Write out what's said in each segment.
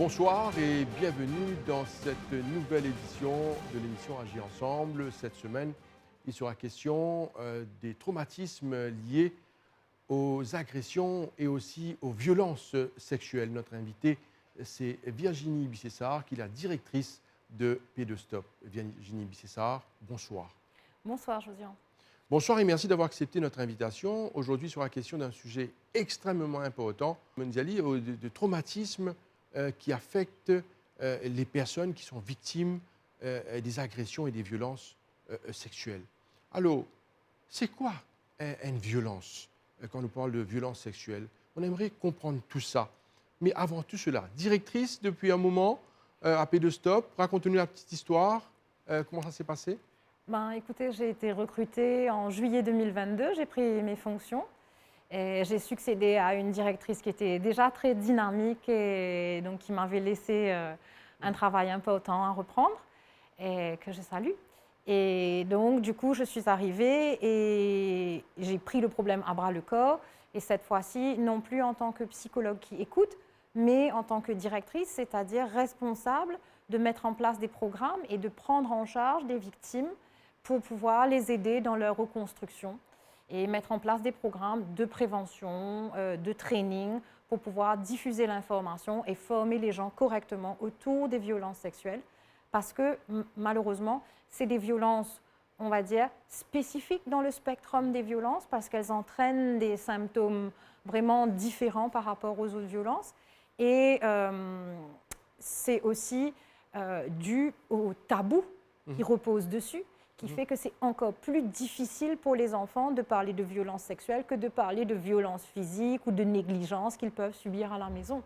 Bonsoir et bienvenue dans cette nouvelle édition de l'émission Agir ensemble. Cette semaine, il sera question des traumatismes liés aux agressions et aussi aux violences sexuelles. Notre invitée, c'est Virginie Bissessart, qui est la directrice de P2Stop. Virginie Bissessart, bonsoir. Bonsoir, Josiane. Bonsoir et merci d'avoir accepté notre invitation. Aujourd'hui, sera question d'un sujet extrêmement important, mondiali, de traumatisme qui affectent les personnes qui sont victimes des agressions et des violences sexuelles. Alors, c'est quoi une violence quand on parle de violence sexuelle? On aimerait comprendre tout ça. Mais avant tout cela, directrice depuis un moment à P2Stop, racontez-nous la petite histoire. Comment ça s'est passé? Écoutez, j'ai été recrutée en juillet 2022, j'ai pris mes fonctions et j'ai succédé à une directrice qui était déjà très dynamique et donc qui m'avait laissé un travail important à reprendre et que je salue. Et donc, du coup, je suis arrivée et j'ai pris le problème à bras-le-corps et cette fois-ci, non plus en tant que psychologue qui écoute, mais en tant que directrice, c'est-à-dire responsable de mettre en place des programmes et de prendre en charge des victimes pour pouvoir les aider dans leur reconstruction et mettre en place des programmes de prévention, de training pour pouvoir diffuser l'information et former les gens correctement autour des violences sexuelles. Parce que malheureusement, c'est des violences, on va dire, spécifiques dans le spectre des violences parce qu'elles entraînent des symptômes vraiment différents par rapport aux autres violences. Et c'est aussi dû au tabou qui repose dessus, qui fait que c'est encore plus difficile pour les enfants de parler de violence sexuelle que de parler de violence physique ou de négligence qu'ils peuvent subir à la maison.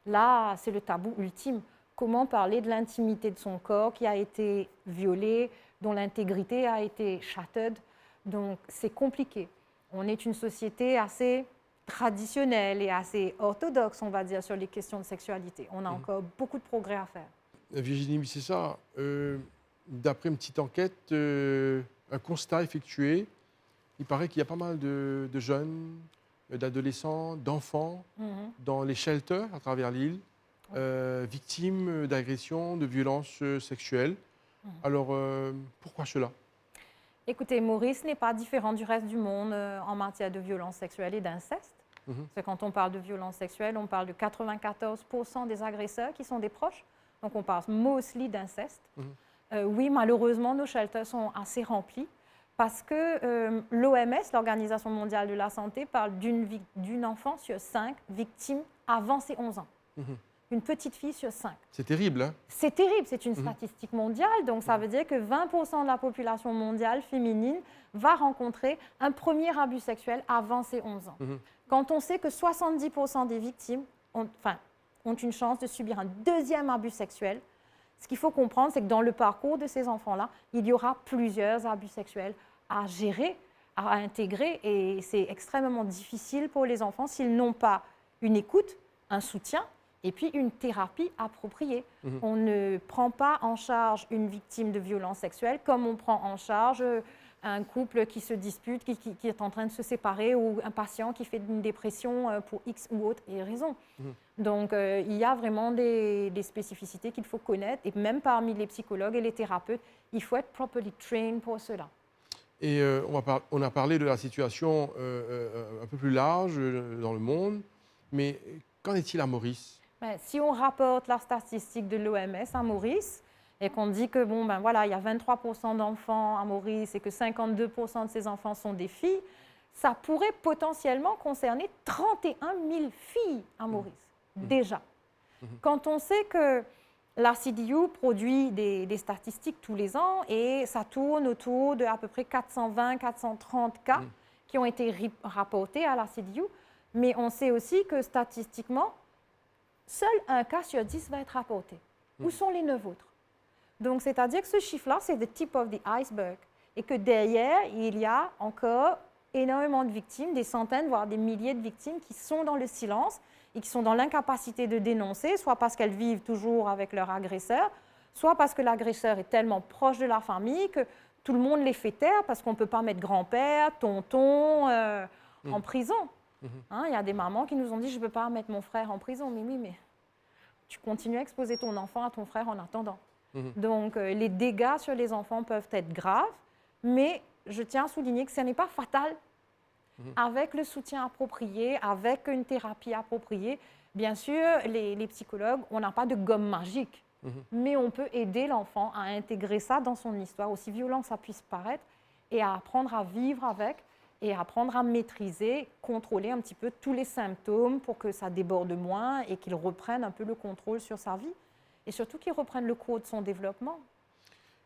Là, c'est le tabou ultime. Comment parler de l'intimité de son corps qui a été violé, dont l'intégrité a été shattered. Donc, c'est compliqué. On est une société assez traditionnelle et assez orthodoxe, on va dire, sur les questions de sexualité. On a encore beaucoup de progrès à faire. Virginie Bissessart, d'après une petite enquête, un constat effectué, il paraît qu'il y a pas mal de jeunes, d'adolescents, d'enfants dans les shelters à travers l'île, victimes d'agressions, de violences sexuelles. Alors, pourquoi cela? Écoutez, Maurice n'est pas différent du reste du monde en matière de violence sexuelle et d'inceste. C'est quand on parle de violence sexuelle, on parle de 94% des agresseurs qui sont des proches. Donc, on parle mostly d'inceste. Oui, malheureusement, nos shelters sont assez remplis parce que l'OMS, l'Organisation mondiale de la santé, parle d'une enfant sur 5 victime avant ses 11 ans. Une petite fille sur 5. C'est terrible, hein? C'est terrible, c'est une statistique mondiale. Donc, ça veut dire que 20% de la population mondiale féminine va rencontrer un premier abus sexuel avant ses 11 ans. Quand on sait que 70% des victimes ont une chance de subir un deuxième abus sexuel, ce qu'il faut comprendre, c'est que dans le parcours de ces enfants-là, il y aura plusieurs abus sexuels à gérer, à intégrer, et c'est extrêmement difficile pour les enfants s'ils n'ont pas une écoute, un soutien, et puis une thérapie appropriée. On ne prend pas en charge une victime de violence sexuelle comme on prend en charge un couple qui se dispute, qui est en train de se séparer, ou un patient qui fait une dépression pour X ou autre raison. Donc, il y a vraiment des spécificités qu'il faut connaître, et même parmi les psychologues et les thérapeutes, il faut être properly trained pour cela. Et on a parlé de la situation un peu plus large dans le monde, mais qu'en est-il à Maurice? Si on rapporte la statistique de l'OMS à Maurice, et qu'on dit que il y a 23% d'enfants à Maurice et que 52% de ces enfants sont des filles, ça pourrait potentiellement concerner 31 000 filles à Maurice, déjà. Quand on sait que la CDU produit des statistiques tous les ans et ça tourne autour de à peu près 420-430 cas qui ont été rapportés à la CDU, mais on sait aussi que statistiquement, seul un cas sur 10 va être rapporté. Où sont les 9 autres? Donc, c'est-à-dire que ce chiffre-là, c'est the tip of the iceberg. Et que derrière, il y a encore énormément de victimes, des centaines, voire des milliers de victimes qui sont dans le silence et qui sont dans l'incapacité de dénoncer, soit parce qu'elles vivent toujours avec leur agresseur, soit parce que l'agresseur est tellement proche de la famille que tout le monde les fait taire parce qu'on ne peut pas mettre grand-père, tonton en prison. Il y a des mamans qui nous ont dit « je ne peux pas mettre mon frère en prison ». Mais oui, mais tu continues à exposer ton enfant à ton frère en attendant. Mhm. Donc, les dégâts sur les enfants peuvent être graves, mais je tiens à souligner que ce n'est pas fatal. Avec le soutien approprié, avec une thérapie appropriée. Bien sûr, les psychologues, on n'a pas de gomme magique, mais on peut aider l'enfant à intégrer ça dans son histoire, aussi violent que ça puisse paraître, et à apprendre à vivre avec, et à apprendre à maîtriser, contrôler un petit peu tous les symptômes pour que ça déborde moins et qu'il reprenne un peu le contrôle sur sa vie, et surtout qu'il reprenne le cours de son développement.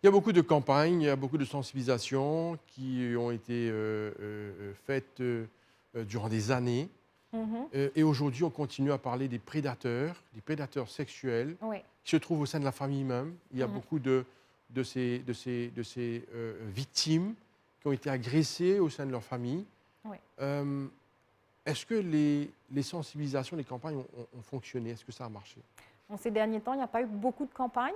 Il y a beaucoup de campagnes, il y a beaucoup de sensibilisations qui ont été faites durant des années. Et aujourd'hui, on continue à parler des prédateurs sexuels Oui. qui se trouvent au sein de la famille même. Il y a beaucoup de ces victimes qui ont été agressées au sein de leur famille. Oui. Est-ce que les sensibilisations, les campagnes ont fonctionné? Est-ce que ça a marché? Bon, ces derniers temps, il n'y a pas eu beaucoup de campagnes.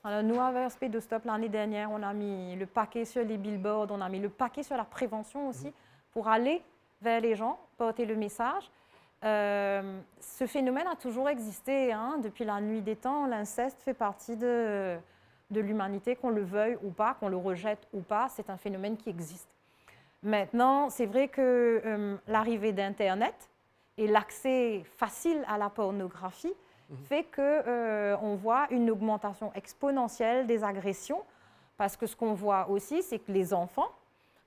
Alors, nous, avec Pédostop, l'année dernière, on a mis le paquet sur les billboards, on a mis le paquet sur la prévention aussi, pour aller vers les gens, porter le message. Ce phénomène a toujours existé, hein, depuis la nuit des temps. L'inceste fait partie de l'humanité, qu'on le veuille ou pas, qu'on le rejette ou pas, c'est un phénomène qui existe. Maintenant, c'est vrai que l'arrivée d'Internet et l'accès facile à la pornographie fait qu'on voit une augmentation exponentielle des agressions, parce que ce qu'on voit aussi, c'est que les enfants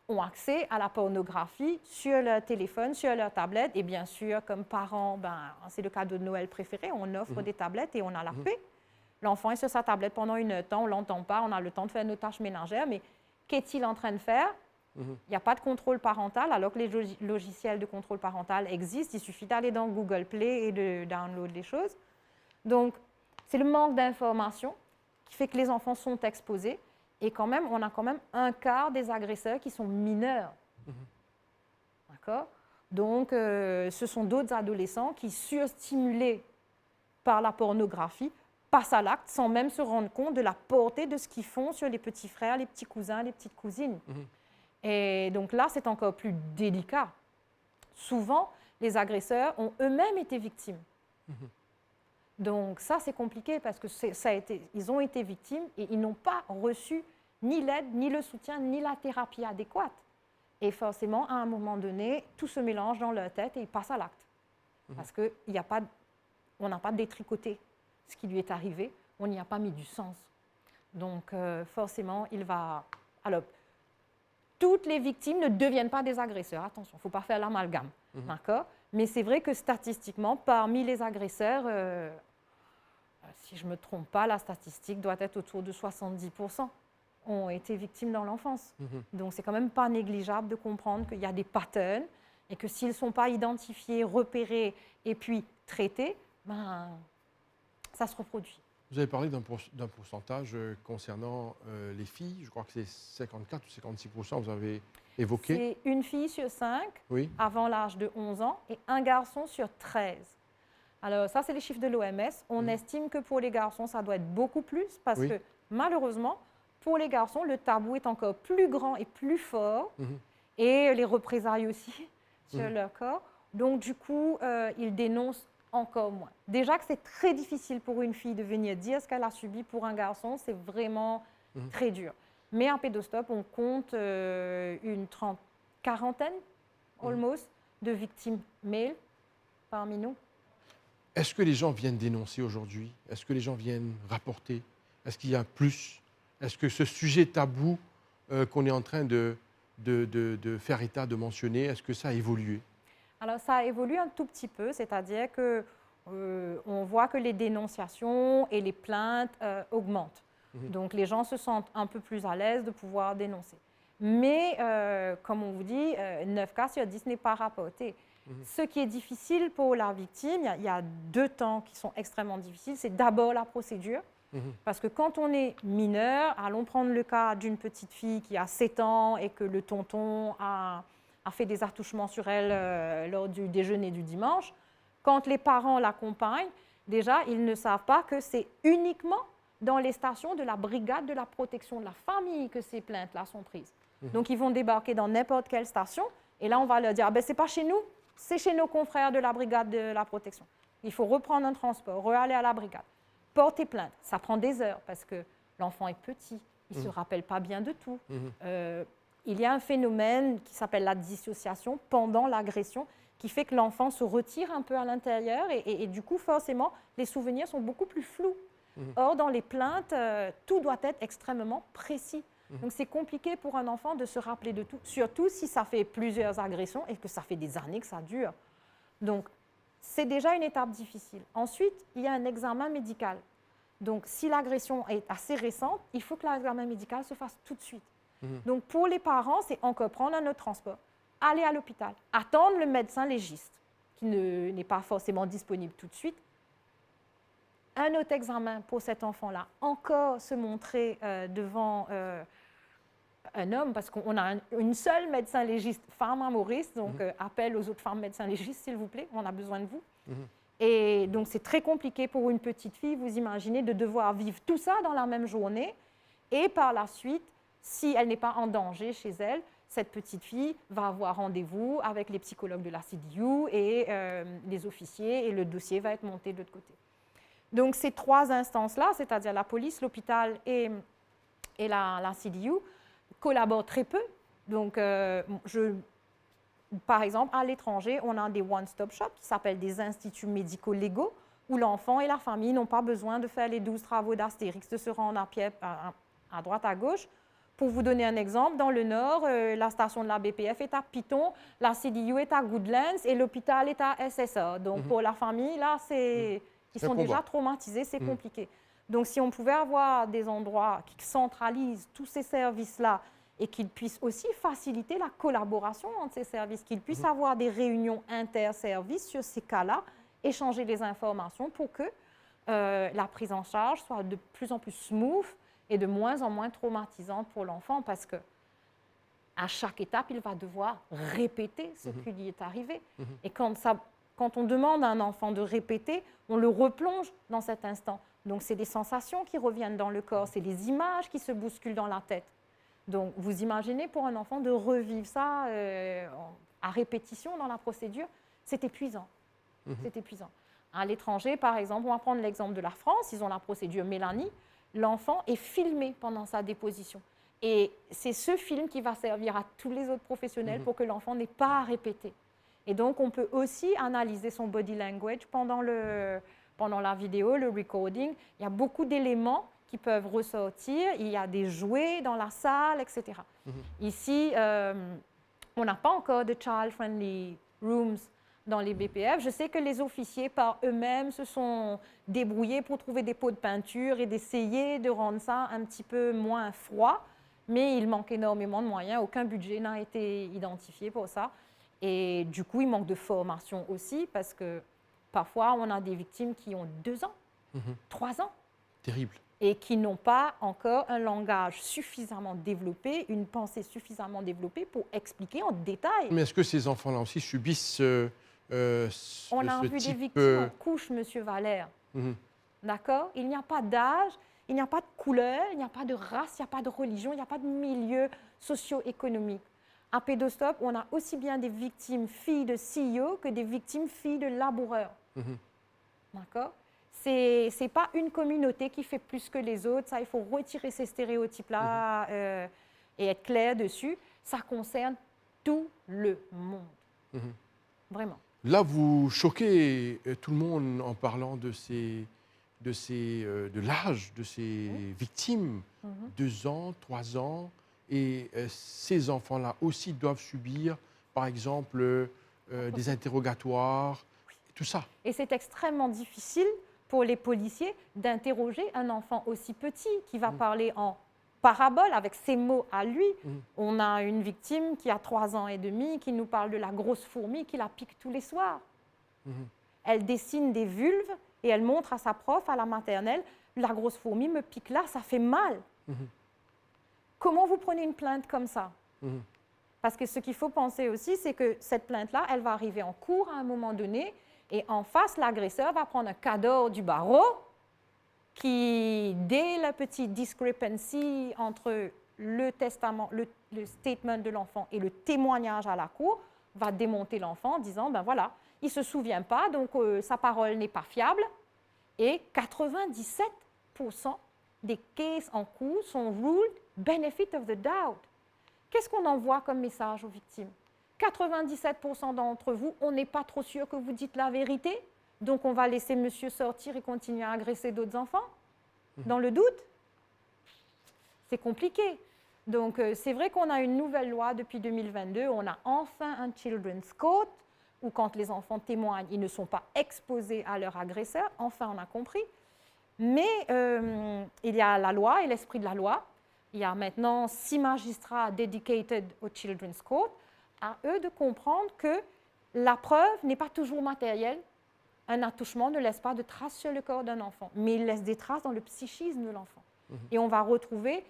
ont accès à la pornographie sur leur téléphone, sur leur tablette, et bien sûr, comme parents, c'est le cadeau de Noël préféré, on offre des tablettes et on a la paix. L'enfant est sur sa tablette pendant une heure de temps, on ne l'entend pas, on a le temps de faire nos tâches ménagères, mais qu'est-il en train de faire? Il n'y a pas de contrôle parental, alors que les logiciels de contrôle parental existent. Il suffit d'aller dans Google Play et de download les choses. Donc, c'est le manque d'information qui fait que les enfants sont exposés. Et quand même, on a quand même un quart des agresseurs qui sont mineurs. D'accord? Donc, ce sont d'autres adolescents qui, surstimulés par la pornographie, passent à l'acte sans même se rendre compte de la portée de ce qu'ils font sur les petits frères, les petits cousins, les petites cousines. Et donc là, c'est encore plus délicat. Souvent, les agresseurs ont eux-mêmes été victimes. Donc ça, c'est compliqué parce que ils ont été victimes et ils n'ont pas reçu ni l'aide, ni le soutien, ni la thérapie adéquate. Et forcément, à un moment donné, tout se mélange dans leur tête et ils passent à l'acte. Parce qu'on n'a pas détricoté ce qui lui est arrivé, on n'y a pas mis du sens. Donc forcément, il va... Alors, toutes les victimes ne deviennent pas des agresseurs, attention, il ne faut pas faire l'amalgame, d'accord? Mais c'est vrai que statistiquement, parmi les agresseurs, si je ne me trompe pas, la statistique doit être autour de 70% ont été victimes dans l'enfance. Donc, c'est quand même pas négligeable de comprendre qu'il y a des patterns et que s'ils ne sont pas identifiés, repérés et puis traités, ça se reproduit. Vous avez parlé d'un pourcentage concernant les filles. Je crois que c'est 54 ou 56%, vous avez évoqué. C'est une fille sur 5 Oui. avant l'âge de 11 ans et un garçon sur 13. Alors ça, c'est les chiffres de l'OMS. On estime que pour les garçons, ça doit être beaucoup plus parce que malheureusement, pour les garçons, le tabou est encore plus grand et plus fort et les représailles aussi sur leur corps. Donc du coup, ils dénoncent encore moins. Déjà que c'est très difficile pour une fille de venir dire ce qu'elle a subi pour un garçon, c'est vraiment très dur. Mais à Pédostop, on compte une quarantaine, almost, de victimes mâles parmi nous. Est-ce que les gens viennent dénoncer aujourd'hui? Est-ce que les gens viennent rapporter? Est-ce qu'il y a plus? Est-ce que ce sujet tabou qu'on est en train de faire état, de mentionner, est-ce que ça a évolué? Alors, ça a évolué un tout petit peu, c'est-à-dire qu'on voit que les dénonciations et les plaintes augmentent. Donc, les gens se sentent un peu plus à l'aise de pouvoir dénoncer. Mais, comme on vous dit, 9 cas sur 10 n'est pas rapporté. Ce qui est difficile pour la victime, il y a 2 temps qui sont extrêmement difficiles. C'est d'abord la procédure, parce que quand on est mineur, allons prendre le cas d'une petite fille qui a 7 ans et que le tonton a fait des attouchements sur elle lors du déjeuner du dimanche. Quand les parents l'accompagnent, déjà, ils ne savent pas que c'est uniquement dans les stations de la brigade de la protection de la famille que ces plaintes-là sont prises. Donc, ils vont débarquer dans n'importe quelle station et là, on va leur dire, ce n'est pas chez nous, c'est chez nos confrères de la brigade de la protection. Il faut reprendre un transport, aller à la brigade. porter plainte. Ça prend des heures parce que l'enfant est petit, il ne se rappelle pas bien de tout. Il y a un phénomène qui s'appelle la dissociation pendant l'agression qui fait que l'enfant se retire un peu à l'intérieur et du coup, forcément, les souvenirs sont beaucoup plus flous. Or, dans les plaintes, tout doit être extrêmement précis. Donc, c'est compliqué pour un enfant de se rappeler de tout, surtout si ça fait plusieurs agressions et que ça fait des années que ça dure. Donc, c'est déjà une étape difficile. Ensuite, il y a un examen médical. Donc, si l'agression est assez récente, il faut que l'examen médical se fasse tout de suite. Donc, pour les parents, c'est encore prendre un autre transport, aller à l'hôpital, attendre le médecin légiste, qui n'est pas forcément disponible tout de suite. Un autre examen pour cet enfant-là, encore se montrer devant un homme, parce qu'on a une seule médecin légiste femme à Maurice, donc appel aux autres femmes médecins légistes, s'il vous plaît, on a besoin de vous. Et donc, c'est très compliqué pour une petite fille, vous imaginez, de devoir vivre tout ça dans la même journée. Et par la suite, si elle n'est pas en danger chez elle, cette petite fille va avoir rendez-vous avec les psychologues de la CDU et les officiers, et le dossier va être monté de l'autre côté. Donc, ces trois instances-là, c'est-à-dire la police, l'hôpital et la CDU, collaborent très peu. Donc, par exemple, à l'étranger, on a des one-stop shops qui s'appellent des instituts médicaux légaux où l'enfant et la famille n'ont pas besoin de faire les 12 travaux d'Astérix, de se rendre à pied à droite, à gauche. Pour vous donner un exemple, dans le nord, la station de la BPF est à Piton, la CDU est à Goodlands et l'hôpital est à SSA. Donc, pour la famille, là, ils sont déjà traumatisés, c'est compliqué. Donc, si on pouvait avoir des endroits qui centralisent tous ces services-là et qu'ils puissent aussi faciliter la collaboration entre ces services, qu'ils puissent avoir des réunions inter-services sur ces cas-là, échanger les informations pour que la prise en charge soit de plus en plus smooth et de moins en moins traumatisante pour l'enfant parce que à chaque étape, il va devoir répéter ce qui lui est arrivé. Et quand on demande à un enfant de répéter, on le replonge dans cet instant. Donc, c'est des sensations qui reviennent dans le corps, c'est les images qui se bousculent dans la tête. Donc, vous imaginez pour un enfant de revivre ça à répétition dans la procédure, c'est épuisant. C'est épuisant. À l'étranger, par exemple, on va prendre l'exemple de la France, ils ont la procédure Mélanie. L'enfant est filmé pendant sa déposition. Et c'est ce film qui va servir à tous les autres professionnels pour que l'enfant n'ait pas à répéter. Et donc, on peut aussi analyser son body language pendant la vidéo, le recording. Il y a beaucoup d'éléments qui peuvent ressortir. Il y a des jouets dans la salle, etc. Ici, on n'a pas encore de child-friendly rooms dans les BPF. Je sais que les officiers, par eux-mêmes, se sont débrouillés pour trouver des pots de peinture et d'essayer de rendre ça un petit peu moins froid. Mais il manque énormément de moyens. Aucun budget n'a été identifié pour ça. Et du coup, il manque de formation aussi parce que parfois, on a des victimes qui ont 2 ans, 3 ans. Terrible. Et qui n'ont pas encore un langage suffisamment développé, une pensée suffisamment développée pour expliquer en détail. Mais est-ce que ces enfants-là aussi subissent On a vu des victimes en couche, Monsieur Valère. D'accord? Il n'y a pas d'âge, il n'y a pas de couleur, il n'y a pas de race, il n'y a pas de religion, il n'y a pas de milieu socio-économique. À Pédostop, on a aussi bien des victimes filles de CEO que des victimes filles de laboureurs. D'accord? Ce n'est pas une communauté qui fait plus que les autres. Ça, il faut retirer ces stéréotypes-là et être clair dessus. Ça concerne tout le monde. Vraiment. Là, vous choquez tout le monde en parlant de l'âge de ces victimes, 2 ans, 3 ans. Et ces enfants-là aussi doivent subir, par exemple, des interrogatoires, tout ça. Et c'est extrêmement difficile pour les policiers d'interroger un enfant aussi petit qui va parler en parabole avec ses mots à lui. On a une victime qui a 3 ans et demi qui nous parle de la grosse fourmi qui la pique tous les soirs. Elle dessine des vulves et elle montre à sa prof à la maternelle « la grosse fourmi me pique là, ça fait mal ». Comment vous prenez une plainte comme ça? Parce que ce qu'il faut penser aussi, c'est que cette plainte-là, elle va arriver en cours à un moment donné et en face, l'agresseur va prendre un cadeau du barreau qui, dès la petite discrepancy entre le testament, le statement de l'enfant et le témoignage à la cour, va démonter l'enfant en disant, ben voilà, il ne se souvient pas, donc sa parole n'est pas fiable Et 97% des cases en cours sont ruled benefit of the doubt. Qu'est-ce qu'on envoie comme message aux victimes? 97% d'entre vous, on n'est pas trop sûr que vous dites la vérité, donc on va laisser monsieur sortir et continuer à agresser d'autres enfants. Dans le doute, c'est compliqué. Donc, c'est vrai qu'on a une nouvelle loi depuis 2022. On a enfin un Children's Court où, quand les enfants témoignent, ils ne sont pas exposés à leur agresseur. Enfin, on a compris. Mais il y a la loi et l'esprit de la loi. Il y a maintenant 6 magistrats dedicated au Children's Court. À eux de comprendre que la preuve n'est pas toujours matérielle. Un attouchement ne laisse pas de traces sur le corps d'un enfant, mais il laisse des traces dans le psychisme de l'enfant. Et on va retrouver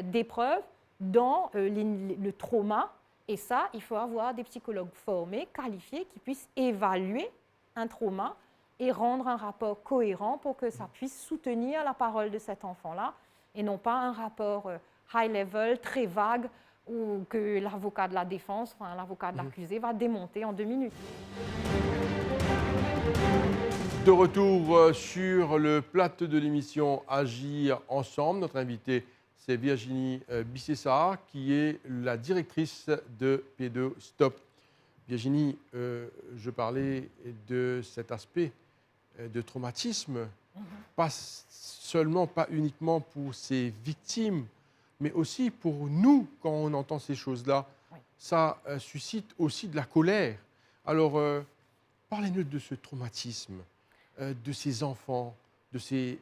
des preuves dans le trauma. Et ça, il faut avoir des psychologues formés, qualifiés, qui puissent évaluer un trauma et rendre un rapport cohérent pour que ça puisse soutenir la parole de cet enfant-là et non pas un rapport high level, très vague, ou que l'avocat de la défense, enfin l'avocat de l'accusé va démonter en 2 minutes. De retour sur le plateau de l'émission Agir ensemble. Notre invitée, c'est Virginie Bissessart, qui est la directrice de P2 Stop. Virginie, je parlais de cet aspect de traumatisme, pas uniquement pour ces victimes, mais aussi pour nous, quand on entend ces choses-là. Oui. Ça suscite aussi de la colère. Alors, parlez-nous de ce traumatisme, de ces enfants, de ces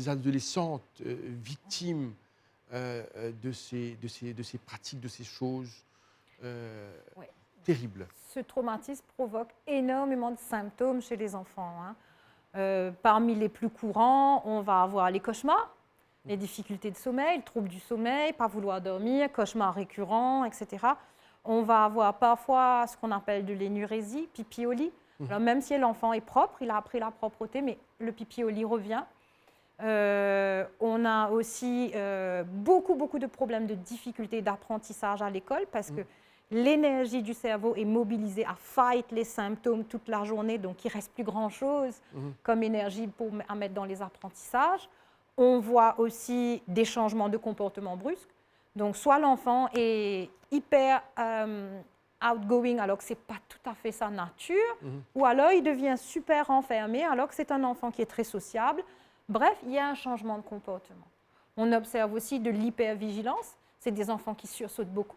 adolescentes victimes de ces pratiques, de ces choses Oui. terribles. Ce traumatisme provoque énormément de symptômes chez les enfants. Parmi les plus courants, on va avoir les cauchemars, les difficultés de sommeil, le trouble du sommeil, pas vouloir dormir, cauchemars récurrents, etc. On va avoir parfois ce qu'on appelle de l'énurésie, pipi au lit. Alors, même si l'enfant est propre, il a appris la propreté, mais le pipi au lit revient. On a aussi beaucoup de problèmes de difficultés d'apprentissage à l'école parce que l'énergie du cerveau est mobilisée à fight les symptômes toute la journée, donc il ne reste plus grand-chose comme énergie à mettre dans les apprentissages. On voit aussi des changements de comportement brusques. Donc, soit l'enfant est hyper outgoing alors que ce n'est pas tout à fait sa nature, ou alors il devient super renfermé alors que c'est un enfant qui est très sociable. Bref, il y a un changement de comportement. On observe aussi de l'hypervigilance. C'est des enfants qui sursautent beaucoup.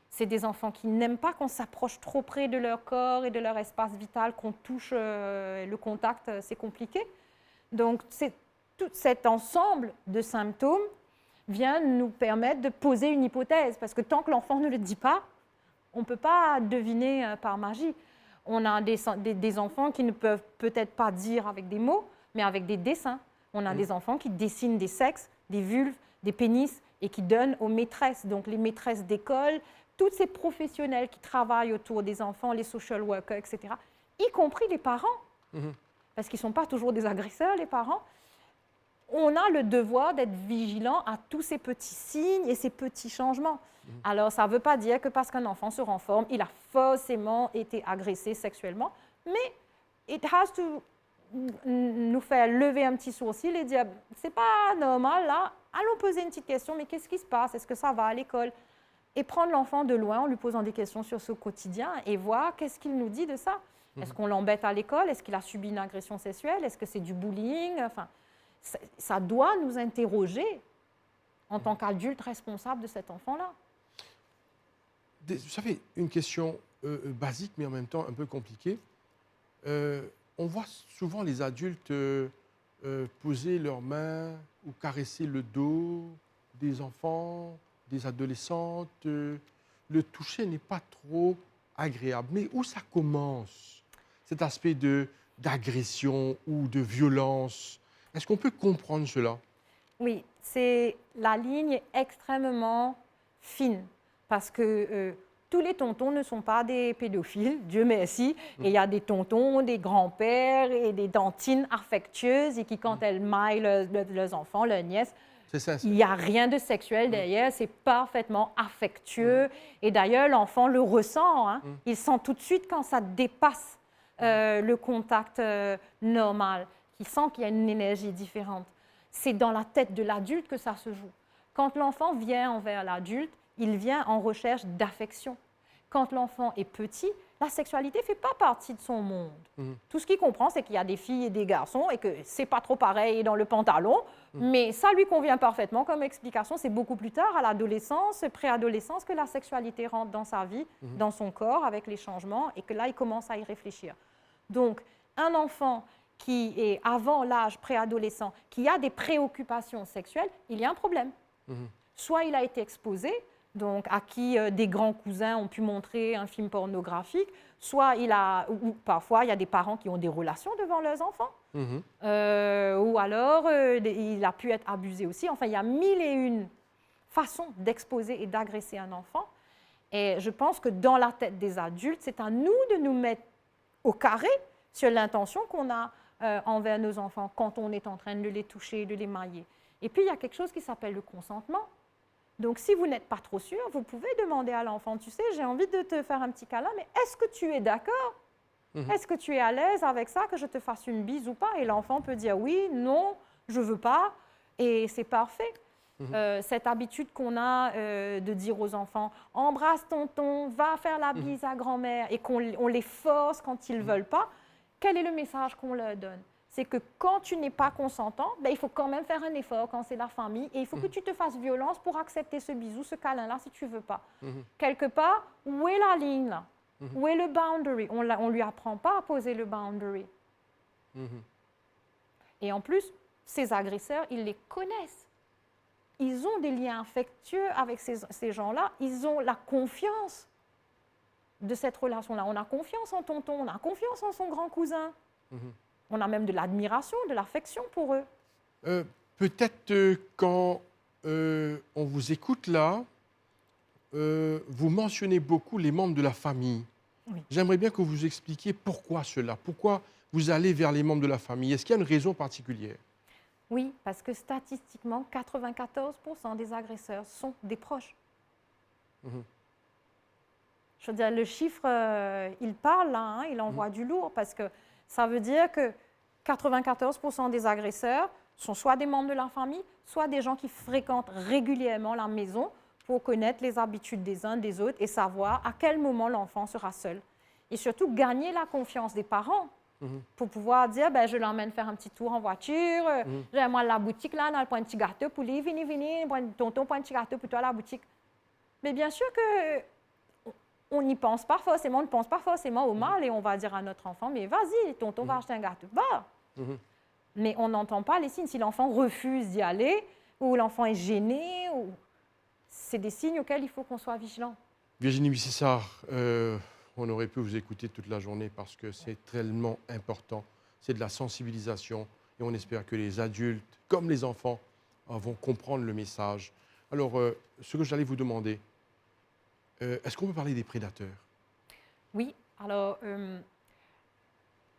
C'est des enfants qui n'aiment pas qu'on s'approche trop près de leur corps et de leur espace vital, qu'on touche le contact, c'est compliqué. Donc, tout cet ensemble de symptômes vient nous permettre de poser une hypothèse, parce que tant que l'enfant ne le dit pas, on ne peut pas deviner par magie. On a des enfants qui ne peuvent peut-être pas dire avec des mots, mais avec des dessins. On a des enfants qui dessinent des sexes, des vulves, des pénis, et qui donnent aux maîtresses, donc les maîtresses d'école, tous ces professionnels qui travaillent autour des enfants, les social workers, etc., y compris les parents, parce qu'ils ne sont pas toujours des agresseurs, les parents. On a le devoir d'être vigilant à tous ces petits signes et ces petits changements. Alors, ça ne veut pas dire que parce qu'un enfant se renforme, il a forcément été agressé sexuellement, mais it has to nous faire lever un petit sourcil et dire « c'est pas normal, là, allons poser une petite question, mais qu'est-ce qui se passe? Est-ce que ça va à l'école ?» Et prendre l'enfant de loin en lui posant des questions sur ce quotidien et voir qu'est-ce qu'il nous dit de ça. Est-ce qu'on l'embête à l'école? Est-ce qu'il a subi une agression sexuelle? Est-ce que c'est du bullying? Enfin, ça doit nous interroger en tant qu'adultes responsables de cet enfant-là. Vous savez, une question basique, mais en même temps un peu compliquée. On voit souvent les adultes poser leurs mains ou caresser le dos des enfants, des adolescentes. Le toucher n'est pas trop agréable. Mais où ça commence, cet aspect d'agression ou de violence? Est-ce qu'on peut comprendre cela? Oui, la ligne est extrêmement fine parce que tous les tontons ne sont pas des pédophiles, Dieu merci. Et il y a des tontons, des grands-pères et des tantines affectueuses et qui, quand elles maillent leurs enfants, leurs nièces, il n'y a rien de sexuel derrière, c'est parfaitement affectueux. Et d'ailleurs, l'enfant le ressent. Il sent tout de suite quand ça dépasse le contact normal, qui sent qu'il y a une énergie différente. C'est dans la tête de l'adulte que ça se joue. Quand l'enfant vient envers l'adulte, il vient en recherche d'affection. Quand l'enfant est petit, la sexualité ne fait pas partie de son monde. Tout ce qu'il comprend, c'est qu'il y a des filles et des garçons et que c'est pas trop pareil dans le pantalon, mais ça lui convient parfaitement comme explication. C'est beaucoup plus tard, à l'adolescence, préadolescence, que la sexualité rentre dans sa vie, dans son corps, avec les changements, et que là, il commence à y réfléchir. Donc, un enfant qui est avant l'âge préadolescent, qui a des préoccupations sexuelles, il y a un problème. Soit il a été exposé, donc à qui des grands cousins ont pu montrer un film pornographique, soit ou parfois il y a des parents qui ont des relations devant leurs enfants, ou alors il a pu être abusé aussi. Enfin, il y a mille et une façons d'exposer et d'agresser un enfant. Et je pense que dans la tête des adultes, c'est à nous de nous mettre au carré sur l'intention qu'on a envers nos enfants quand on est en train de les toucher, de les mailler. Et puis, il y a quelque chose qui s'appelle le consentement. Donc, si vous n'êtes pas trop sûr, vous pouvez demander à l'enfant, tu sais, j'ai envie de te faire un petit câlin, mais est-ce que tu es d'accord? Est-ce que tu es à l'aise avec ça, que je te fasse une bise ou pas? Et l'enfant peut dire oui, non, je ne veux pas, et c'est parfait. Cette habitude qu'on a de dire aux enfants, embrasse tonton, va faire la bise à grand-mère, et qu'on les force quand ils ne veulent pas, quel est le message qu'on leur donne? C'est que quand tu n'es pas consentant, ben, il faut quand même faire un effort quand c'est la famille et il faut que tu te fasses violence pour accepter ce bisou, ce câlin-là, si tu ne veux pas. Quelque part, où est la ligne là? Où est le boundary? On ne lui apprend pas à poser le boundary. Et en plus, ces agresseurs, ils les connaissent. Ils ont des liens affectueux avec ces gens-là. Ils ont la confiance de cette relation-là. On a confiance en tonton, on a confiance en son grand cousin. On a même de l'admiration, de l'affection pour eux. Peut-être quand on vous écoute là, vous mentionnez beaucoup les membres de la famille. Oui. J'aimerais bien que vous expliquiez pourquoi cela. Pourquoi vous allez vers les membres de la famille? Est-ce qu'il y a une raison particulière? Oui, parce que statistiquement, 94% des agresseurs sont des proches. Je veux dire, le chiffre, il parle, là, hein, il envoie du lourd, parce que ça veut dire que 94% des agresseurs sont soit des membres de la famille, soit des gens qui fréquentent régulièrement la maison pour connaître les habitudes des uns des autres et savoir à quel moment l'enfant sera seul. Et surtout, gagner la confiance des parents pour pouvoir dire, ben, je l'emmène faire un petit tour en voiture, j'aime la boutique, là, on a un petit gâteau pour lui, venez, tonton, prends un petit gâteau pour toi à la boutique. Mais bien sûr que on n'y pense pas forcément, on ne pense pas forcément au mal et on va dire à notre enfant, mais vas-y, tonton va acheter un gâteau. Va! Mais on n'entend pas les signes. Si l'enfant refuse d'y aller ou l'enfant est gêné, c'est des signes auxquels il faut qu'on soit vigilant. Virginie Bissessart, on aurait pu vous écouter toute la journée parce que c'est tellement important. C'est de la sensibilisation et on espère que les adultes, comme les enfants, vont comprendre le message. Alors, ce que j'allais vous demander, est-ce qu'on peut parler des prédateurs? Oui, alors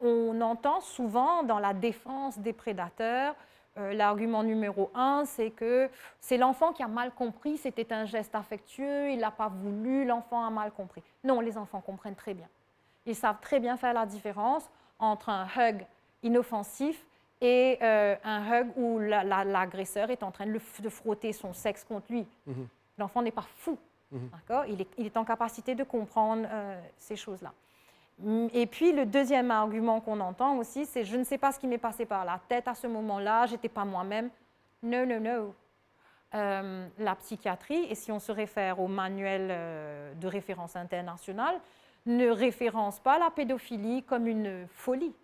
on entend souvent dans la défense des prédateurs, l'argument numéro 1, c'est que c'est l'enfant qui a mal compris, c'était un geste affectueux, il n'a pas voulu, l'enfant a mal compris. Non, les enfants comprennent très bien. Ils savent très bien faire la différence entre un hug inoffensif et un hug où l'agresseur est en train de frotter son sexe contre lui. L'enfant n'est pas fou. D'accord? Il est en capacité de comprendre ces choses-là. Et puis, le deuxième argument qu'on entend aussi, c'est « je ne sais pas ce qui m'est passé par la tête à ce moment-là, je n'étais pas moi-même ». Non, non, non. La psychiatrie, et si on se réfère au manuel de référence internationale, ne référence pas la pédophilie comme une folie.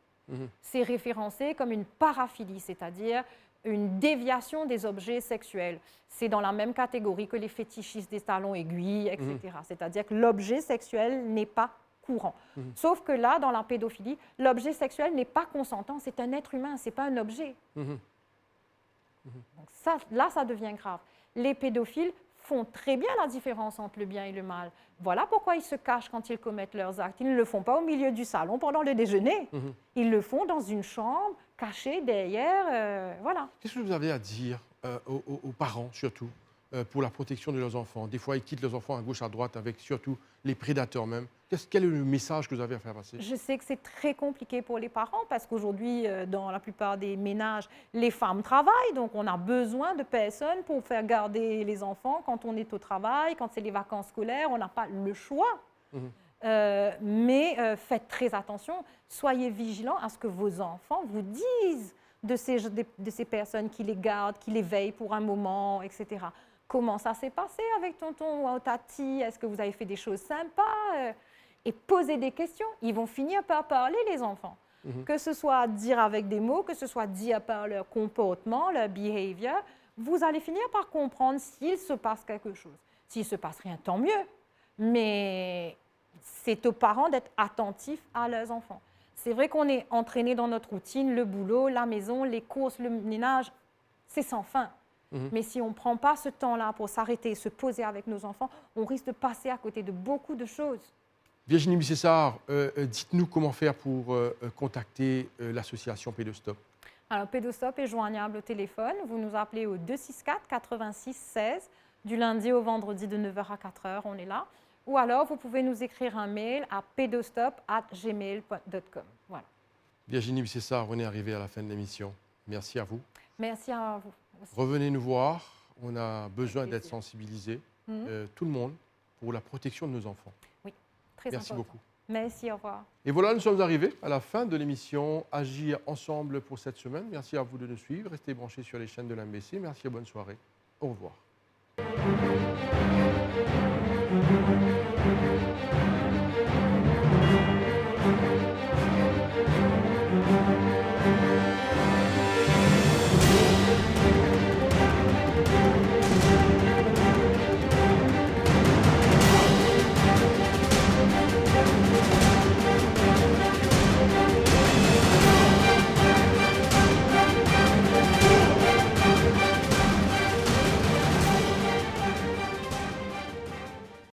C'est référencé comme une paraphilie, c'est-à-dire une déviation des objets sexuels. C'est dans la même catégorie que les fétichistes des talons aiguilles, etc. C'est-à-dire que l'objet sexuel n'est pas courant. Sauf que là, dans la pédophilie, l'objet sexuel n'est pas consentant, c'est un être humain, ce n'est pas un objet. Donc ça, là, ça devient grave. Les pédophiles font très bien la différence entre le bien et le mal. Voilà pourquoi ils se cachent quand ils commettent leurs actes. Ils ne le font pas au milieu du salon pendant le déjeuner. Ils le font dans une chambre, cachés derrière, voilà. Qu'est-ce que vous avez à dire aux parents, surtout, pour la protection de leurs enfants. Des fois, ils quittent leurs enfants à gauche, à droite, avec surtout les prédateurs même. Quel est le message que vous avez à faire passer? Je sais que c'est très compliqué pour les parents parce qu'aujourd'hui, dans la plupart des ménages, les femmes travaillent, donc on a besoin de personnes pour faire garder les enfants quand on est au travail, quand c'est les vacances scolaires, on n'a pas le choix. Mhm. Mais faites très attention, soyez vigilants à ce que vos enfants vous disent de ces personnes qui les gardent, qui les veillent pour un moment, etc. Comment ça s'est passé avec tonton ou tati? Est-ce que vous avez fait des choses sympas? Et poser des questions. Ils vont finir par parler, les enfants. Que ce soit dire avec des mots, que ce soit dire par leur comportement, leur behavior, vous allez finir par comprendre s'il se passe quelque chose. S'il ne se passe rien, tant mieux. Mais c'est aux parents d'être attentifs à leurs enfants. C'est vrai qu'on est entraîné dans notre routine, le boulot, la maison, les courses, le ménage, c'est sans fin. Mais si on ne prend pas ce temps-là pour s'arrêter, se poser avec nos enfants, on risque de passer à côté de beaucoup de choses. Virginie Bucessard, dites-nous comment faire pour contacter l'association Pédostop. Alors, Pédostop est joignable au téléphone. Vous nous appelez au 264 86 16, du lundi au vendredi de 9h à 4h, on est là. Ou alors, vous pouvez nous écrire un mail à pedostop@gmail.com. Voilà. Virginie Bucessard, on est arrivé à la fin de l'émission. Merci à vous. Merci à vous aussi. Revenez nous voir. On a besoin Avec d'être plaisir. sensibilisés, tout le monde, pour la protection de nos enfants. Oui, très Merci important. beaucoup. Merci, au revoir. Et voilà, nous sommes arrivés à la fin de l'émission Agir ensemble pour cette semaine. Merci à vous de nous suivre. Restez branchés sur les chaînes de l'MBC. Merci et bonne soirée. Au revoir.